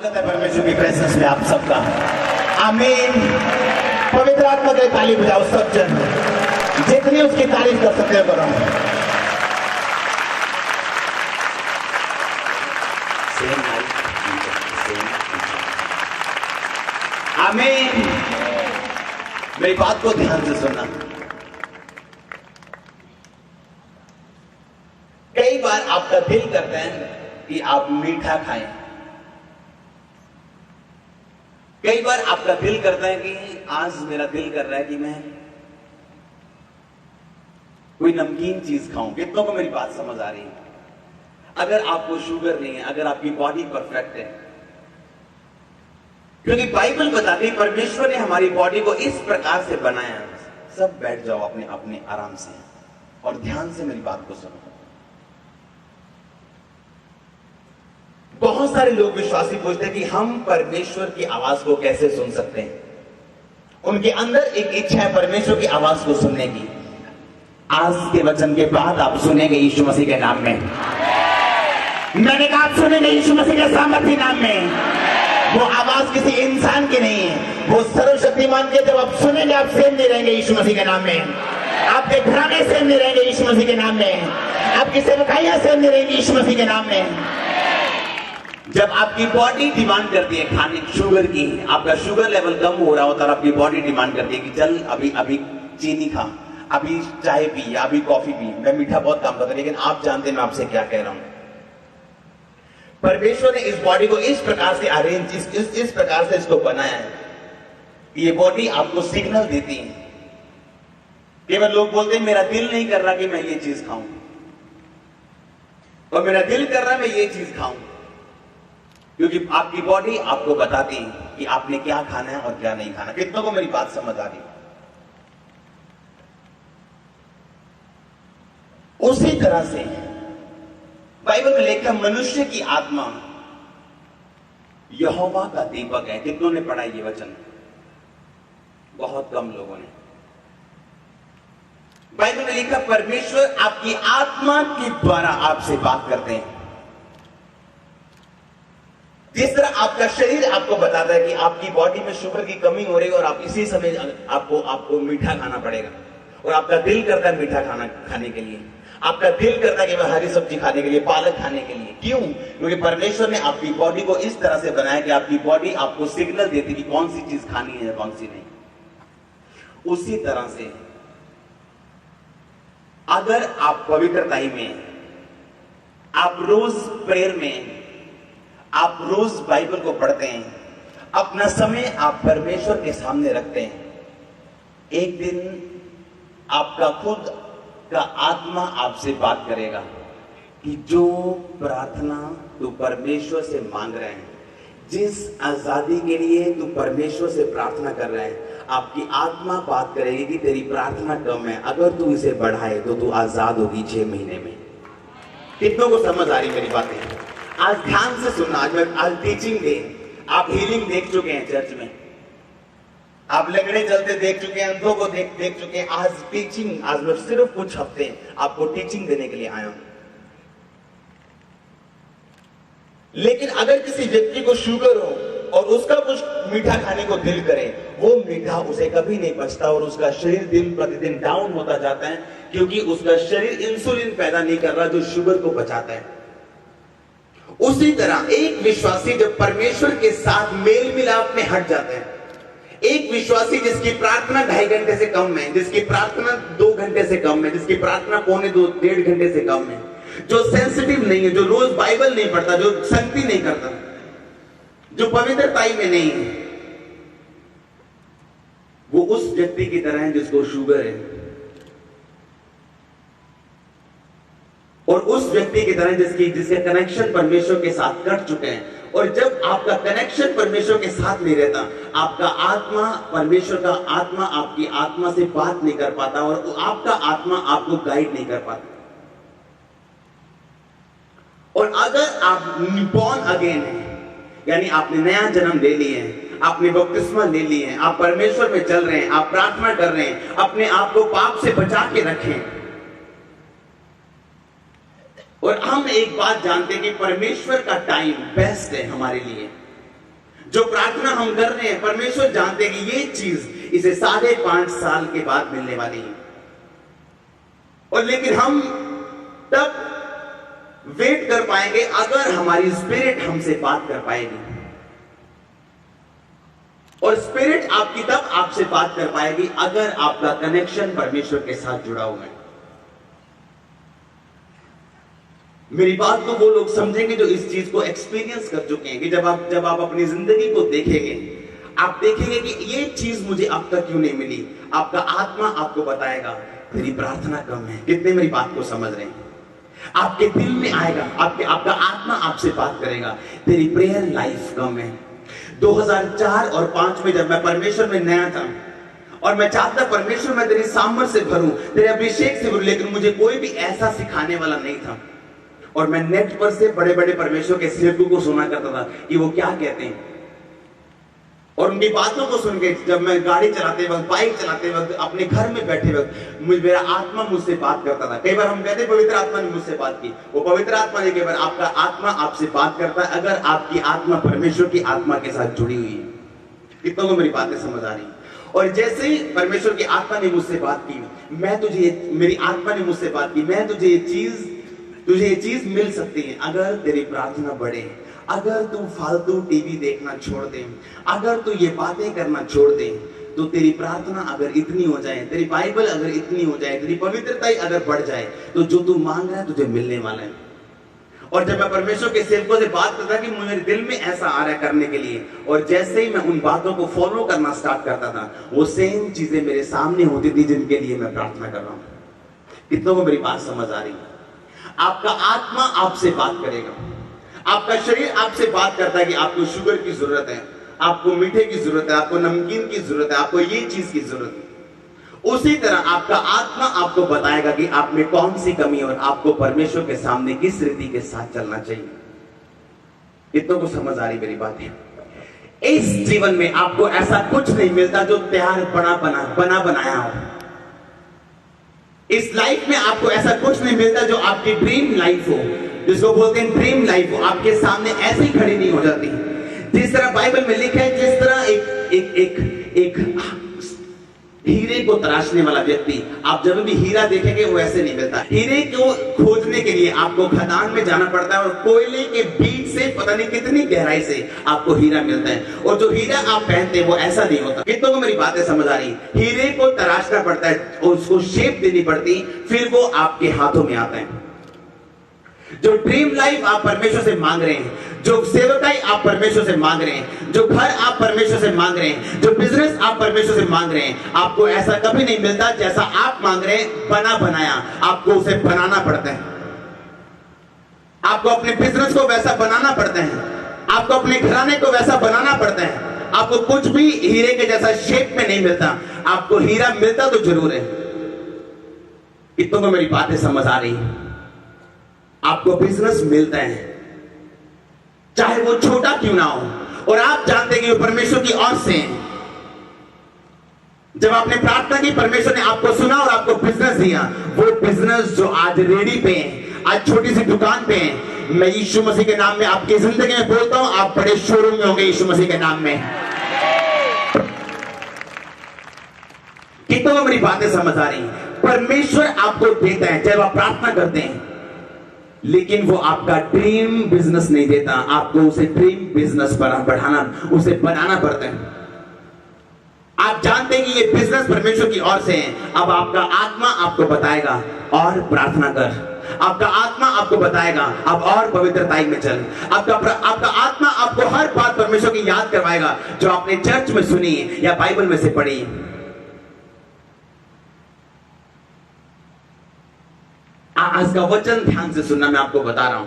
स्वागत है परमेश्वर की प्रेजेंस में आप सबका। आमीन। पवित्र आत्मा के ताली बजाओ सब जन, जितनी उसकी तारीफ कर सकते हो करो। आमीन। मेरी बात को ध्यान से सुनना। कई बार आपका दिल करता है कि आप मीठा खाएं, कई बार आपका दिल करता है कि आज मेरा दिल कर रहा है कि मैं कोई नमकीन चीज खाऊं। कितनों को मेरी बात समझ आ रही है? अगर आपको शुगर नहीं है, अगर आपकी बॉडी परफेक्ट है, क्योंकि बाइबल बताती है परमेश्वर ने हमारी बॉडी को इस प्रकार से बनाया। सब बैठ जाओ अपने अपने आराम से और ध्यान से मेरी बात को सुनो। बहुत सारे लोग विश्वासी पूछते हैं कि हम परमेश्वर की आवाज को कैसे सुन सकते हैं। उनके अंदर एक इच्छा है परमेश्वर की आवाज को सुनने की। आज के वचन के बाद आप सुनेंगे यीशु मसीह के नाम में। मैंने कहा आप सुनेंगे यीशु मसीह के सामर्थी नाम में। वो आवाज किसी इंसान की नहीं है, वो सर्वशक्तिमान के। जब आप सुनेंगे आप सेम नहीं रहेंगे यीशु मसीह के नाम में। आपके घराने सेम नहीं रहेंगे यीशु मसीह के नाम में। आपकी सेवकाइयां सेम नहीं रहेंगी यीशु मसीह के नाम में। जब आपकी बॉडी डिमांड करती है खाने शुगर की, आपका शुगर लेवल कम हो रहा होता है और आपकी बॉडी डिमांड करती है कि चल अभी अभी चीनी खा, अभी चाय पी, अभी कॉफी पी। मैं मीठा बहुत कम करता, लेकिन आप जानते हैं मैं आपसे क्या कह रहा हूं। परमेश्वर ने इस बॉडी को इस प्रकार से अरेंज, इस प्रकार से इसको बनाया है कि ये बॉडी आपको सिग्नल देती है। केवल लोग बोलते हैं मेरा दिल नहीं कर रहा कि मैं ये चीज खाऊं, और मेरा दिल कर रहा है मैं ये चीज खाऊं, क्योंकि आपकी बॉडी आपको बताती है कि आपने क्या खाना है और क्या नहीं खाना। कितनों को मेरी बात समझ आ रही? उसी तरह से बाइबल में लिखा मनुष्य की आत्मा यहोवा का दीपक है। कितनों ने पढ़ा ये वचन? बहुत कम लोगों ने। बाइबल में लिखा परमेश्वर आपकी आत्मा के द्वारा आपसे बात करते हैं। जिस तरह आपका शरीर आपको बताता है कि आपकी बॉडी में शुगर की कमी हो रही है और आप इसी समय आपको मीठा खाना पड़ेगा, और आपका दिल करता है मीठा खाना खाने के लिए, आपका दिल करता है कि मैं हरी सब्जी खाने के लिए, पालक खाने के लिए। क्यों? क्योंकि परमेश्वर ने आपकी बॉडी को इस तरह से बनाया कि आपकी बॉडी आपको सिग्नल देती कि कौन सी चीज खानी है या कौन सी नहीं। उसी तरह से अगर आप पवित्रता में, आप रोज प्रेयर में, आप रोज बाइबल को पढ़ते हैं, अपना समय आप परमेश्वर के सामने रखते हैं, एक दिन आपका खुद का आत्मा आपसे बात करेगा कि जो प्रार्थना तू परमेश्वर से मांग रहे हैं, जिस आजादी के लिए तू परमेश्वर से प्रार्थना कर रहे हैं, आपकी आत्मा बात करेगी कि तेरी प्रार्थना कम है, अगर तू इसे बढ़ाए तो तू आजाद होगी 6 महीने में। कितनों को समझ आ रही मेरी बातें? आज ध्यान से सुनना। आज टीचिंग डे। आप हीलिंग देख चुके हैं चर्च में, आप लंगड़े चलते देख चुके हैं, अंधों को देख चुके हैं। आज टीचिंग, आज मैं सिर्फ कुछ हफ्ते आपको टीचिंग देने के लिए आया हूं। लेकिन अगर किसी व्यक्ति को शुगर हो और उसका कुछ मीठा खाने को दिल करे, वो मीठा उसे कभी नहीं पचता और उसका शरीर दिन प्रतिदिन डाउन होता जाता है, क्योंकि उसका शरीर इंसुलिन पैदा नहीं कर रहा जो शुगर को बचाता है। उसी तरह एक विश्वासी जब परमेश्वर के साथ मेल मिलाप में हट जाता है, एक विश्वासी जिसकी प्रार्थना 2.5 घंटे से कम है, जिसकी प्रार्थना 2 घंटे से कम है, जिसकी प्रार्थना 1.5 घंटे से कम है, जो सेंसिटिव नहीं है, जो रोज बाइबल नहीं पढ़ता, जो संगति नहीं करता, जो पवित्रताई में नहीं है, वो उस व्यक्ति की तरह है जिसको शुगर है, और उस व्यक्ति की तरह जिसके कनेक्शन परमेश्वर के साथ कट चुके हैं। और जब आपका कनेक्शन परमेश्वर के साथ नहीं रहता, आपका आत्मा, परमेश्वर का आत्मा आपकी आत्मा से बात नहीं कर पाता और आपका आत्मा आपको गाइड नहीं कर पाता। और अगर आप बॉर्न अगेन है, यानी आपने नया जन्म ले लिए हैं, आपने बपतिस्मा ले लिए हैं, आप परमेश्वर में चल रहे हैं, आप प्रार्थना कर रहे हैं, अपने आप को पाप से बचा के रखें। और हम एक बात जानते हैं कि परमेश्वर का टाइम बेस्ट है हमारे लिए। जो प्रार्थना हम कर रहे हैं, परमेश्वर जानते हैं कि ये चीज इसे 5.5 साल के बाद मिलने वाली है, और लेकिन हम तब वेट कर पाएंगे अगर हमारी स्पिरिट हमसे बात कर पाएगी, और स्पिरिट आपकी तब आपसे बात कर पाएगी अगर आपका कनेक्शन परमेश्वर के साथ जुड़ा हुआ है। मेरी बात को वो लोग समझेंगे जो इस चीज को एक्सपीरियंस कर चुके हैं, कि जब आप अपनी जिंदगी को देखेंगे, आप देखेंगे कि ये चीज मुझे अब तक क्यों नहीं मिली। आपका आत्मा आपको बताएगा तेरी प्रार्थना कम है। कितने मेरी बात को समझ रहे हैं? आपके दिल में आएगा, आपका आत्मा आपसे बात करेगा तेरी प्रेयर लाइफ कम है। 2004 और 5 में जब मैं परमेश्वर में नया था और मैं चाहता परमेश्वर मैं तेरी सामर्थ से भरूं, तेरे अभिषेक से भरूं, लेकिन मुझे कोई भी ऐसा सिखाने वाला नहीं था। और मैं नेट पर से बड़े बड़े परमेश्वर के सेवकों को सुना करता था कि वो क्या कहते हैं, और उनकी बातों को सुन के जब मैं गाड़ी चलाते वक्त, बाइक चलाते वक्त, अपने घर में बैठे वक्त मेरा आत्मा मुझसे बात करता था। कई बार हम कहते पवित्र आत्मा ने मुझसे बात की, वो पवित्र आत्मा ने, कई बार आपका आत्मा आपसे बात करता है अगर आपकी आत्मा परमेश्वर की आत्मा के साथ जुड़ी हुई है। कितनों को मेरी बातें समझ आ रही? और जैसे ही परमेश्वर की आत्मा ने मुझसे बात की, मेरी आत्मा ने मुझसे बात की, मैं तुझे ये चीज मिल सकती है अगर तेरी प्रार्थना बढ़े, अगर तू फालतू टीवी देखना छोड़ दे, अगर तू ये बातें करना छोड़ दे, तो तेरी प्रार्थना अगर इतनी हो जाए, तेरी बाइबल अगर इतनी हो जाए, तेरी पवित्रता अगर बढ़ जाए, तो जो तू मांग रहा है तुझे मिलने वाला है। और जब मैं परमेश्वर के सेवकों से बात करता कि मुझे दिल में ऐसा आ रहा है करने के लिए, और जैसे ही मैं उन बातों को फॉलो करना स्टार्ट करता था, वो सेम चीजें मेरे सामने होती थी जिनके लिए मैं प्रार्थना कर रहा हूं। कितनों को मेरी बात समझ आ रही है? आपका आत्मा आपसे बात करेगा, आपका शरीर आपसे बात करता है कि आपको शुगर की जरूरत है, आपको मीठे की जरूरत है, आपको नमकीन की जरूरत है, आपको ये चीज की जरूरत है। उसी तरह आपका आत्मा आपको बताएगा कि आप में कौन सी कमी है और आपको परमेश्वर के सामने किस रीति के साथ चलना चाहिए। इतनों को समझ आ रही मेरी बात है? इस जीवन में आपको ऐसा कुछ नहीं मिलता जो तैयार बना बनाया हो। इस लाइफ में आपको ऐसा कुछ नहीं मिलता जो आपकी ड्रीम लाइफ हो, जिसको बोलते हैं ड्रीम लाइफ हो, आपके सामने ऐसे ही खड़ी नहीं हो जाती। जिस तरह बाइबल में लिखा है, जिस तरह एक हीरे को तराशने वाला व्यक्ति, आप जब भी हीरा देखेंगे वो ऐसे नहीं मिलता। हीरे को खोजने के लिए आपको खदान में जाना पड़ता है, और कोयले के बीच से पता नहीं कितनी गहराई से आपको हीरा मिलता है, और जो हीरा आप पहनते हैं वो ऐसा नहीं होता। कितनों को मेरी बातें समझ आ रही? हीरे को तराशना पड़ता है और उसको शेप देनी पड़ती, फिर वो आपके हाथों में आता है। जो ड्रीम लाइफ आप परमेश्वर से मांग रहे हैं, जो सेवकाई आप परमेश्वर से मांग रहे हैं, जो घर आप परमेश्वर से मांग रहे हैं, जो बिजनेस आप परमेश्वर से मांग रहे हैं, आपको ऐसा कभी नहीं मिलता जैसा आप मांग रहे हैं बना बनाया। आपको उसे बनाना पड़ता है, आपको अपने बिजनेस को वैसा बनाना पड़ता है, आपको अपने घराने को वैसा बनाना पड़ता है। आपको कुछ भी हीरे के जैसा शेप में नहीं मिलता, आपको हीरा मिलता तो जरूर है। कितनों को मेरी बातें समझ आ रही? आपको बिजनेस मिलता है चाहे वो छोटा क्यों ना हो, और आप जानते हैं कि वो परमेश्वर की ओर से है। जब आपने प्रार्थना की, परमेश्वर ने आपको सुना और आपको बिजनेस दिया। वो बिजनेस जो आज रेडी पे है, आज छोटी सी दुकान पे है, मैं यीशु मसीह के नाम में आपकी जिंदगी में बोलता हूं, आप बड़े शोरूम में होंगे यीशु मसीह के नाम में। कितनों को मेरी बातें समझ आ रही? परमेश्वर आपको देता है जब आप प्रार्थना करते हैं, लेकिन वो आपका ड्रीम बिजनेस नहीं देता, आपको उसे ड्रीम बिजनेस बढ़ाना, उसे बनाना पड़ता है। आप जानते हैं कि ये बिजनेस परमेश्वर की ओर से है। अब आपका आत्मा आपको बताएगा और प्रार्थना कर, आपका आत्मा आपको बताएगा अब और पवित्रता में चल, आपका आत्मा आपको हर बात परमेश्वर की याद करवाएगा जो आपने चर्च में सुनी या बाइबल में से पढ़ी। आज का वचन ध्यान से सुनना, मैं आपको बता रहा हूं,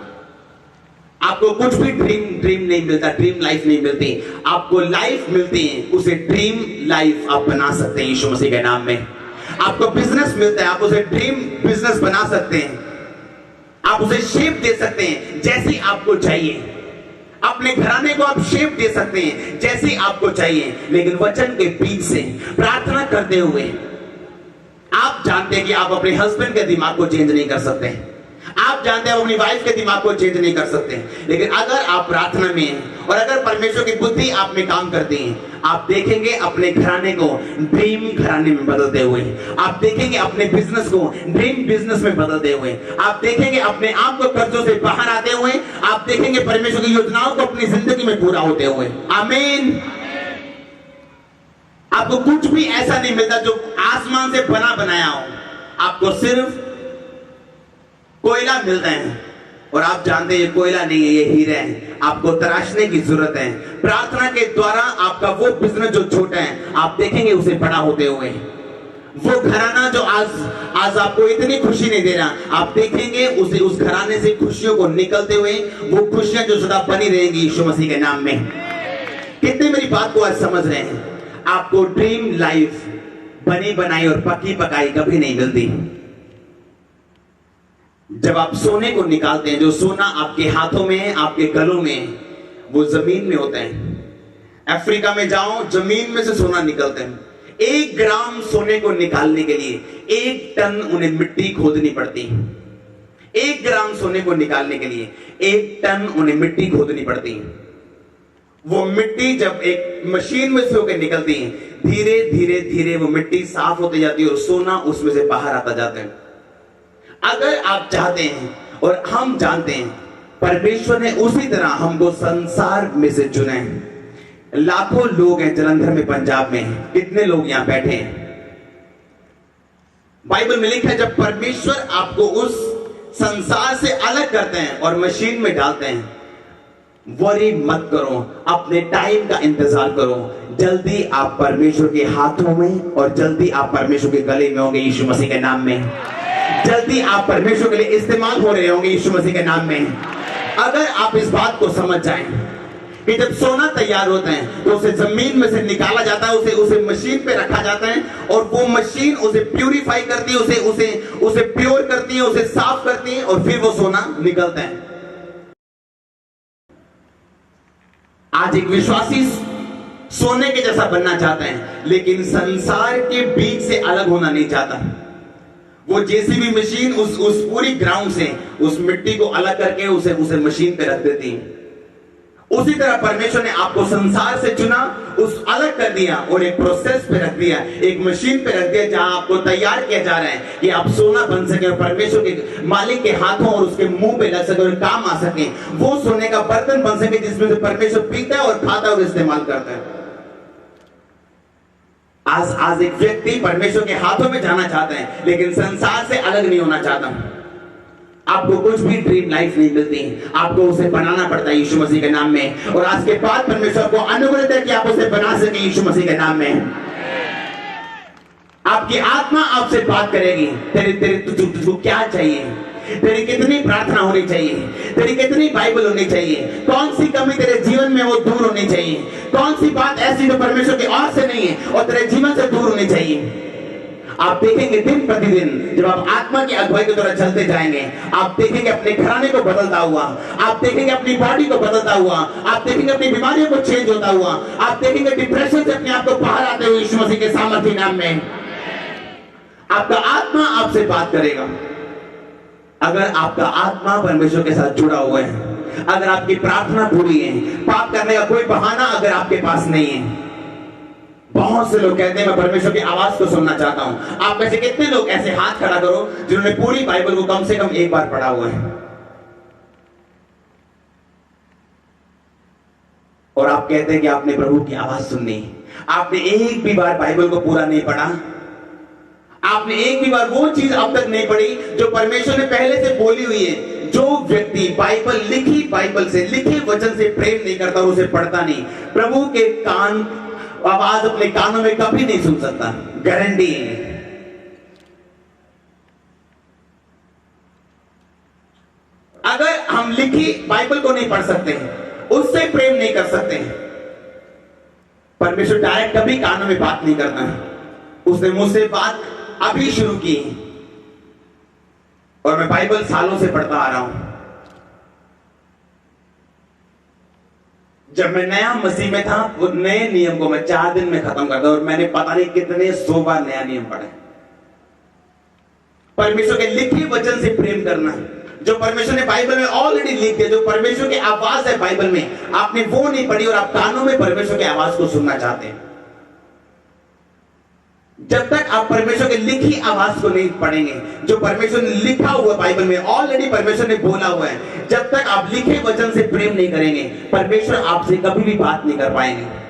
आपको कुछ भी ड्रीम नहीं मिलता, ड्रीम लाइफ नहीं मिलती, आपको लाइफ मिलती है, उसे ड्रीम लाइफ आप बना सकते हैं यीशु मसीह के नाम में। आपको बिजनेस मिलता है, आप उसे ड्रीम बिजनेस बना सकते हैं, आप उसे शेप दे सकते हैं जैसी आपको चाहिए, अपने घराने को आप शेप दे सकते हैं जैसी आपको चाहिए। लेकिन वचन के बीच से प्रार्थना करते हुए आप जानते हैं कि आप अपने हस्बैंड के दिमाग को चेंज नहीं कर सकते, आप जानते हैं, अपनी वाइफ के दिमाग को चेंज नहीं कर सकते, लेकिन अगर आप प्रार्थना में हैं और अगर परमेश्वर की बुद्धि आप में काम करती है, आप देखेंगे अपने घराने को ड्रीम घराने में बदलते हुए, आप देखेंगे अपने बिजनेस को ड्रीम बिजनेस में बदलते हुए, आप देखेंगे अपने आप को कर्जों से बाहर आते हुए, आप देखेंगे परमेश्वर की योजनाओं को अपनी जिंदगी में पूरा होते हुए। आमीन। आपको कुछ भी ऐसा नहीं मिलता जो आसमान से बना बनाया हो, आपको सिर्फ कोयला मिलता है, और आप जानते हैं ये कोयला नहीं है, ये हीरे हैं। आपको तराशने की जरूरत है। प्रार्थना के द्वारा आपका वो बिजनेस जो छोटा है, आप देखेंगे उसे बड़ा होते हुए। वो घराना जो आज आपको इतनी खुशी नहीं दे रहा, आप देखेंगे उसे उस घराने से खुशियों को निकलते हुए, वो खुशियां जो सदा बनी रहेंगी यीशु मसीह के नाम में। कितने मेरी बात को आज समझ रहे हैं? आपको ड्रीम लाइफ बनी बनाई और पक्की पकाई कभी नहीं मिलती। जब आप सोने को निकालते हैं, जो सोना आपके हाथों में है, आपके गलों में है, वो जमीन में होता है। अफ्रीका में जाओ, जमीन में से सोना निकलते हैं। 1 ग्राम सोने को निकालने के लिए 1 टन उन्हें मिट्टी खोदनी पड़ती है। 1 ग्राम सोने को निकालने के लिए 1 टन उन्हें मिट्टी खोदनी पड़ती है। वो मिट्टी जब एक मशीन में से होकर निकलती है, धीरे धीरे धीरे वो मिट्टी साफ होती जाती है और सोना उसमें से बाहर आता जाता है। अगर आप चाहते हैं और हम जानते हैं, परमेश्वर ने उसी तरह हमको संसार में से चुना है। लाखों लोग हैं जलंधर में, पंजाब में, कितने लोग यहां बैठे हैं। बाइबल में लिखा है, जब परमेश्वर आपको उस संसार से अलग करते हैं और मशीन में डालते हैं, वरी मत करो, अपने टाइम का इंतजार करो। जल्दी आप परमेश्वर के हाथों में और जल्दी आप परमेश्वर के गले में होंगे यीशु मसीह के नाम में। जल्दी आप परमेश्वर के लिए इस्तेमाल हो रहे होंगे यीशु मसीह के नाम में। अगर आप इस बात को समझ जाएं कि जब सोना तैयार होता है तो उसे जमीन में से निकाला जाता है, उसे मशीन पे रखा जाता है और वो मशीन उसे प्यूरिफाई करती है, उसे प्योर करती है, उसे साफ करती है और फिर वो सोना निकलता है। आज एक विश्वासी सोने के जैसा बनना चाहता है, लेकिन संसार के बीच से अलग होना नहीं चाहता। वो जेसीबी मशीन उस पूरी ग्राउंड से उस मिट्टी को अलग करके उसे मशीन पे रख देती है। उसी तरह परमेश्वर ने आपको संसार से चुना, उस अलग कर दिया और एक प्रोसेस पे रख दिया, एक मशीन पे रख दिया, जहां आपको तैयार किया जा रहा है कि आप सोना बन सके और परमेश्वर के मालिक के हाथों और उसके मुंह पे लग सके और काम आ सके। वो सोने का बर्तन बन सके जिसमें से परमेश्वर पीता है और खाता है और इस्तेमाल करता है। आज एक व्यक्ति परमेश्वर के हाथों में जाना चाहता है, लेकिन संसार से अलग नहीं होना चाहता। आपको कुछ भी ड्रीम लाइफ नहीं मिलती, आपको उसे बनाना पड़ता है यीशु मसीह के नाम में। और आज के बाद परमेश्वर को अनुग्रह है कि आप उसे बना सके यीशु मसीह के नाम में। आपकी आत्मा आपसे बात करेगी, तेरे तुझको क्या चाहिए, तेरी कितनी प्रार्थना होनी चाहिए, तेरी कितनी बाइबल होनी चाहिए, कौन सी कमी तेरे जीवन में वो दूर होनी चाहिए, कौन सी बात ऐसी जो परमेश्वर की ओर से नहीं है और तेरे जीवन से दूर होनी चाहिए। आप देखेंगे दिन प्रतिदिन जब आप आत्मा की अगुवाई की तरह चलते जाएंगे, आप देखेंगे अपने घराने को बदलता हुआ, आप देखेंगे अपनी बॉडी को बदलता हुआ, आप देखेंगे अपनी बीमारियों को चेंज होता हुआ, आप देखेंगे डिप्रेशन से अपने आप को बाहर आते हुए यीशु मसीह के सामर्थ्य नाम में। आपका आत्मा आपसे बात करेगा। अगर आपका आत्मा परमेश्वर के साथ जुड़ा हुआ है, अगर आपकी प्रार्थना पूरी है, पाप करने का कोई बहाना अगर आपके पास नहीं है। बहुत से लोग कहते हैं मैं परमेश्वर की आवाज को सुनना चाहता हूं। आप में से कितने लोग ऐसे हाथ खड़ा करो जिन्होंने पूरी बाइबल को कम से कम एक बार पढ़ा हुआ है? और आप कहते हैं कि आपने प्रभु की आवाज सुननी, आपने एक भी बार बाइबल को पूरा नहीं पढ़ा, आपने एक भी बार वो चीज अब तक नहीं पढ़ी जो परमेश्वर ने पहले से बोली हुई है। जो व्यक्ति बाइबल से लिखे वचन से प्रेम नहीं करता और उसे पढ़ता नहीं, प्रभु के आवाज अपने कानों में कभी नहीं सुन सकता, गारंटी है। अगर हम लिखी बाइबल को नहीं पढ़ सकते हैं, उससे प्रेम नहीं कर सकते हैं, परमेश्वर डायरेक्ट कभी कानों में बात नहीं करना है। उसने मुझसे बात अभी शुरू की और मैं बाइबल सालों से पढ़ता आ रहा हूं। जब मैं नया मसीह में था, वो नए नियम को मैं 4 दिन में खत्म करता और मैंने पता नहीं कितने 100 बार नया नियम पढ़े। परमेश्वर के लिखे वचन से प्रेम करना, जो परमेश्वर ने बाइबल में ऑलरेडी लिख दिया, जो परमेश्वर की आवाज है बाइबल में, आपने वो नहीं पढ़ी और आप कानों में परमेश्वर की आवाज को सुनना चाहते हैं। जब तक आप परमेश्वर की लिखी आवाज को नहीं पढ़ेंगे, जो परमेश्वर ने लिखा हुआ बाइबल में ऑलरेडी परमेश्वर ने बोला हुआ है, जब तक आप लिखे वचन से प्रेम नहीं करेंगे, परमेश्वर आपसे कभी भी बात नहीं कर पाएंगे।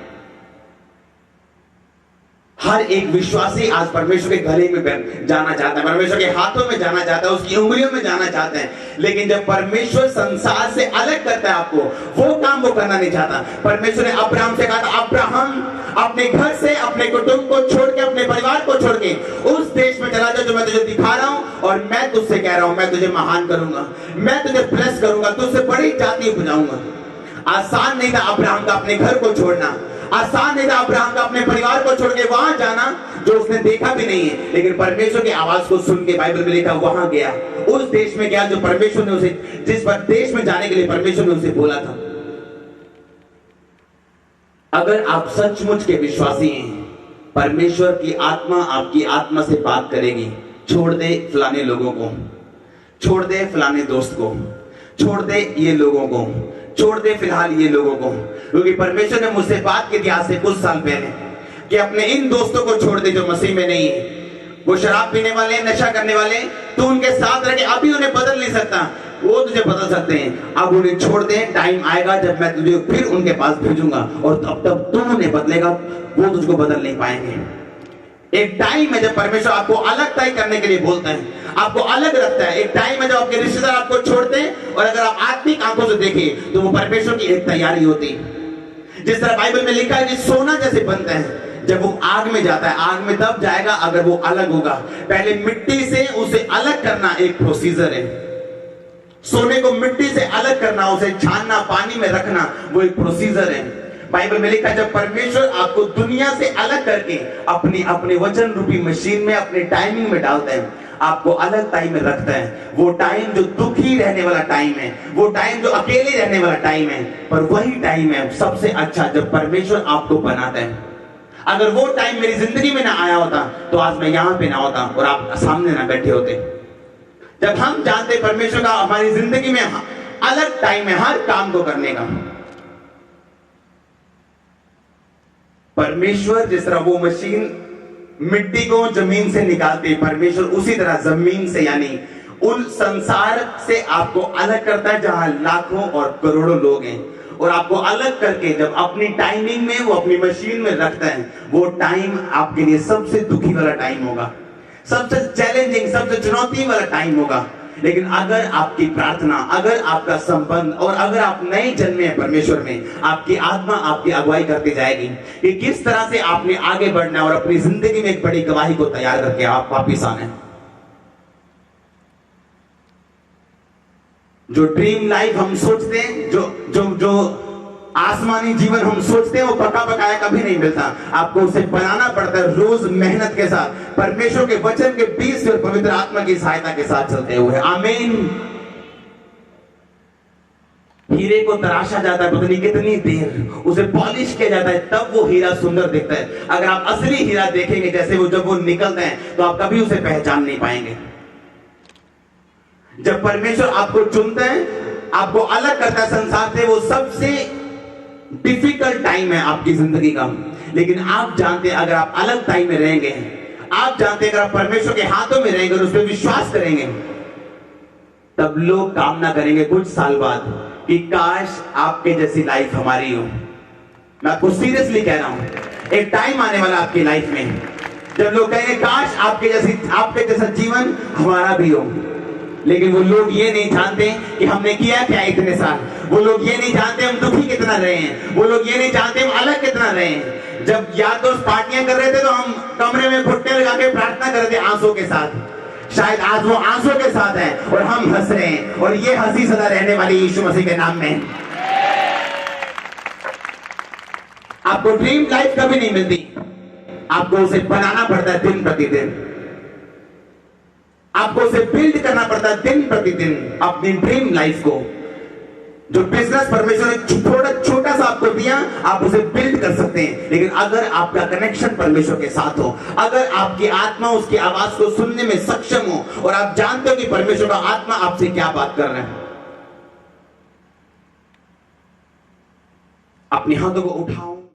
हर एक विश्वासी आज परमेश्वर के गले में जाना चाहता है, परमेश्वर के हाथों में जाना चाहता है, उसकी उंगलियों में जाना चाहते हैं। लेकिन जब परमेश्वर संसार से अलग करता है आपको, वो काम वो करना नहीं चाहता। परमेश्वर ने अब्राहम से कहा था, अब्राहम अपने घर से, अपने कुटुंब को छोड़ के, अपने परिवार को छोड़ के उस देश में चला जा जो मैं तुझे दिखा रहा हूं, और मैं तुझसे कह रहा हूं, मैं तुझे महान करूंगा, मैं तुझे ब्लेस करूंगा, तुझसे बड़ी जाति बनाऊंगा। आसान नहीं था अब्राहम का अपने घर को छोड़ना, आसान नहीं था अब्राहम का अपने परिवार को छोड़ के वहां जाना जो उसने देखा भी नहीं है। लेकिन परमेश्वर की आवाज को सुन के बाइबल में लिखा, वहां गया, उस देश में गया जो परमेश्वर ने उसे, जिस पर देश में जाने के लिए परमेश्वर ने उसे बोला था। अगर आप सचमुच के विश्वासी हैं, परमेश्वर की आत्मा आपकी आत्मा से बात करेगी। छोड़ दे फलाने लोगों को, छोड़ दे फलाने दोस्त को, छोड़ दे ये लोगों को, छोड़ दे फिलहाल ये लोगों को, क्योंकि परमेश्वर ने मुझसे बात की थी आज से कुछ साल पहले कि अपने इन दोस्तों को छोड़ दे जो मसीह में नहीं है। वो शराब पीने वाले, नशा करने वाले, तू उनके साथ रह के अभी उन्हें बदल नहीं सकता, वो तुझे बदल सकते हैं। अब उन्हें छोड़ दे, टाइम आएगा जब मैं तुझे फिर उनके पास भेजूंगा, और तब तू उन्हें बदलेगा, वो तुझको बदल नहीं पाएंगे। एक टाइम है जब परमेश्वर आपको अलग तय करने के लिए बोलता है, आपको अलग रखता है। एक टाइम है जब आपके रिश्तेदार आपको छोड़ते हैं, और अगर आप आत्मिक आंखों से देखें तो वो परमेश्वर की एक तैयारी होती है। जिस तरह बाइबल में लिखा है कि सोना जैसे बनता है, जब वो आग में जाता है, आग में तब जाएगा अगर वो अलग होगा। पहले मिट्टी से उसे अलग करना एक प्रोसीजर है। सोने को मिट्टी से अलग करना, उसे छानना, पानी में रखना, वो एक प्रोसीजर है। बाइबल में लिखा है जब परमेश्वर आपको दुनिया से अलग करके अपने वचन रूपी मशीन में, अपने टाइमिंग में डालता है, आपको अलग टाइम में रखता है। वो टाइम जो दुखी रहने वाला टाइम है, वो टाइम जो अकेले रहने वाला टाइम है, पर वही टाइम है सबसे अच्छा जब परमेश्वर आपको बनाता है। अगर वो टाइम मेरी जिंदगी में ना आया होता तो आज मैं यहां पे ना होता और आप सामने ना बैठे होते। जब हम जानते परमेश्वर का हमारी जिंदगी में अलग टाइम है हर काम को करने का। परमेश्वर जिस तरह वो मशीन मिट्टी को जमीन से निकालती है, परमेश्वर उसी तरह जमीन से यानी उन संसार से आपको अलग करता है जहां लाखों और करोड़ों लोग हैं, और आपको अलग करके जब अपनी टाइमिंग में वो अपनी मशीन में रखता है, वो टाइम आपके लिए सबसे दुखी वाला टाइम होगा, सबसे चैलेंजिंग, सबसे चुनौती वाला टाइम होगा। लेकिन अगर आपकी प्रार्थना, अगर आपका संबंध, और अगर आप नए जन्मे हैं परमेश्वर में, आपकी आत्मा आपकी अगुवाई करती जाएगी कि किस तरह से आपने आगे बढ़ना है और अपनी जिंदगी में एक बड़ी गवाही को तैयार करके आप वापिस आना। जो ड्रीम लाइफ हम सोचते हैं, जो आसमानी जीवन हम सोचते हैं, वो पका पकाया कभी नहीं मिलता। आपको उसे बनाना पड़ता है रोज मेहनत के साथ, परमेश्वर के वचन के बीच से, पवित्र आत्मा की सहायता के साथ चलते हुए। आमीन। हीरे को तराशा जाता है पता नहीं कितनी देर, उसे पॉलिश किया जाता है, तब वो हीरा सुंदर दिखता है। अगर आप असली हीरा देखेंगे जैसे वो जब वो निकलते हैं, तो आप कभी उसे पहचान नहीं पाएंगे। जब परमेश्वर आपको चुनता है, आपको अलग करता है संसार से, वो सबसे डिफिकल्ट टाइम है आपकी जिंदगी का। लेकिन आप जानते हैं अगर आप अलग टाइम में रहेंगे, आप जानते हैं अगर आप परमेश्वर के हाथों में रहेंगे और उस पर विश्वास करेंगे, तब लोग कामना करेंगे कुछ साल बाद कि काश आपके जैसी लाइफ हमारी हो। मैं आपको सीरियसली कह रहा हूं, एक टाइम आने वाला आपकी लाइफ में जब लोग कहेंगे काश आपके जैसा जीवन हमारा भी हो। लेकिन वो लोग ये नहीं जानते कि हमने किया क्या इतने साल। वो लोग ये नहीं जानते हम दुखी कितना रहे हैं। वो लोग ये नहीं जानते हम अलग कितना रहे हैं। जब यार दोस्त पार्टियां कर रहे थे तो हम कमरे में घुटने लगा के प्रार्थना कर रहे थे आंसू के साथ। शायद आज वो आंसू के साथ है और हम हंस रहे हैं, और ये हंसी सदा रहने वाली यीशु मसीह के नाम में। आपको ड्रीम लाइफ कभी नहीं मिलती, आपको उसे बनाना पड़ता है दिन प्रतिदिन। आपको उसे बिल्ड करना पड़ता है दिन प्रतिदिन अपनी ड्रीम लाइफ को। जो बिजनेस परमेश्वर ने छोटा सा आपको दिया, आप उसे बिल्ड कर सकते हैं, लेकिन अगर आपका कनेक्शन परमेश्वर के साथ हो, अगर आपकी आत्मा उसकी आवाज को सुनने में सक्षम हो और आप जानते हो कि परमेश्वर का आत्मा आपसे क्या बात कर रहा है, अपने हाथों को उठाओ।